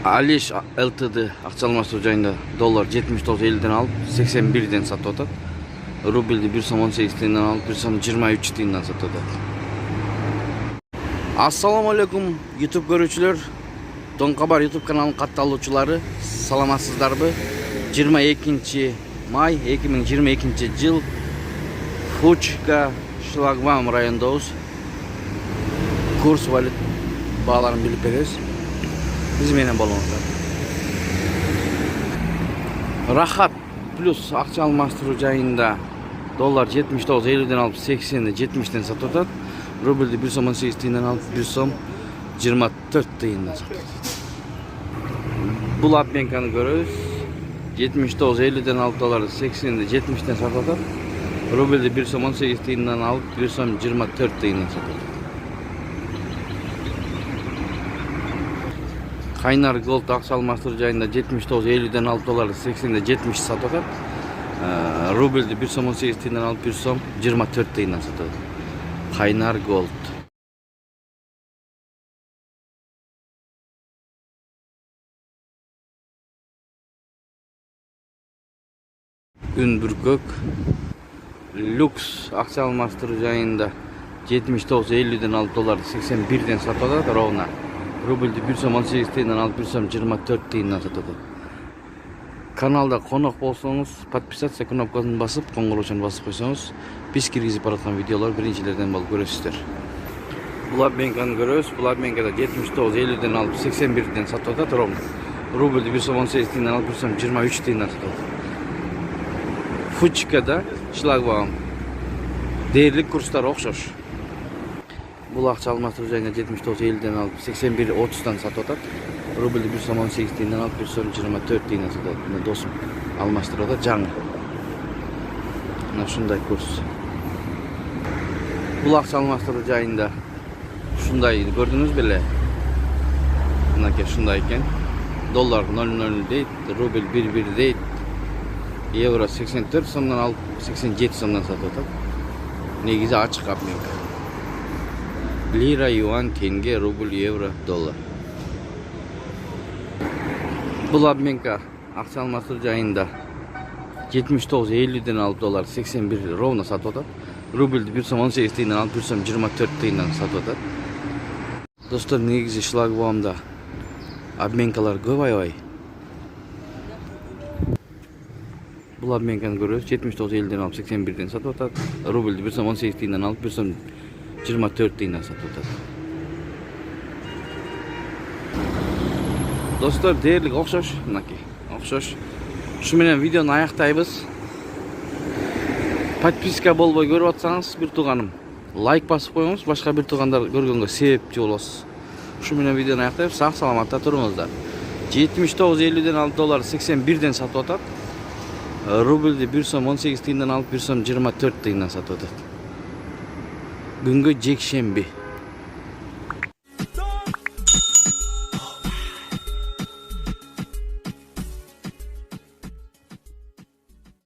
Alish Ltd акча алмаштыруу жайында доллар 79.50'den alıp 81'den satып атат. Рубльди 1 сом 18 тиынден алып 1 сом 23 тиынден сатып атат. Ассаламу алейкум YouTube көрүүчүлөр. Дон Кабар YouTube каналынын катталуучулары, саламатсыздарбы? 22 май 2022 жыл Фучка Шлагбаум районунда курс валют бааларын билип беребиз. Биз менен болуңуздар. Рахат плюс акча алмаштыруу жайында доллар 79.50'den alıp 80'de 70'den satып атат. Рубльди 1 сом 18 тиынден алып 1 сом 24 тиынден сатып атат. Бул обменканы көрөбүз. 79.50'den alıp долларды 80'de 70'den satып атат. Рубльди 1 сом 18 тиынден алып 1 сом 24 тиынден сатып атат. Kaynar Gold akçe алмаштыруу жайында 79.50'den alıp долларды 80'de 70 satып атат. Рубльди 1 сом 18 тиынден алып 1 сом 24 тиынден сатып атат. Kaynar Gold. Ün Bürkök Lux akçe алмаштыруу жайында 79.50'den alıp долларды 81'den satып атат. Ровно. Рубльди 1 сом 18 тиынден алып 1 сом 24 тиынден сатып атат. Каналда конок болсоңуз, подписаться кнопкасын басып, коңгуроочун басып койсоңуз, биз киргизип бараткан видеолор биринчилерден болуп көрөсүздөр. Бул обменканы көрөбүз. Бул обменкада 79.50'den алып 81'den сатып атат. Ровно. Рубльди 1 сом 18 тиынден алып 1 сом 23 тиынден сатып атат. Фучкада Шлагбаум. Дээрлик курстар окшош. Бул акча алмаштыруу жайында 79.50'den alıp 81.30'dan satып атат. Рубльди 1 сом 18 тиынден алып 1 сом 24 тиынден сатып атат. Мына досум алмаштырып атат жаңы. Мына ушундай курс. Бул акча алмаштыруу жайында ушундай көрдүңүз беле? Мынакей ушундай экен. Доллар 0.0 дейт, рубль 1.1 дейт. Евро 84 сомдон алып 87 сомдон сатып атат. Негизи ачык обменка. Lira, yuan, tenge, rubl, евро, доллар. Бұл обменка акча алмаштыруу жайында 79.50'den alıp доллар 81 ровно сатып атат. Рубльди 1 сом 18 тиынден алып 1 сом 24 тиынден сатып атат. Достор, негизи Шлагбаумда обменкалар көп аябай. Бұл обменканы көрөбүз. 79.50'den alıp 81'den сатып атат. Рубльди 1 сом 18 тиынден алып 1 сом 24 тиынден сатып атат. Достор, дээрлик окшош, мынакей, окшош. Ушу менен видеону аяктайбыз. Подписка болбой көрүп атсаңыз, бир тууганым, лайк басып коюңуз, башка бир туугандар көргөнгө себепчи болосуз. Ушу менен видеону аяктайбыз. Сак саламатта туруңуздар. 79.50'den alıp доллар 81'den сатып атат. Рубльди 1 сом 18 тиынден алып 1 сом 24 тиынден сатып атат. Күнгө жекшемби.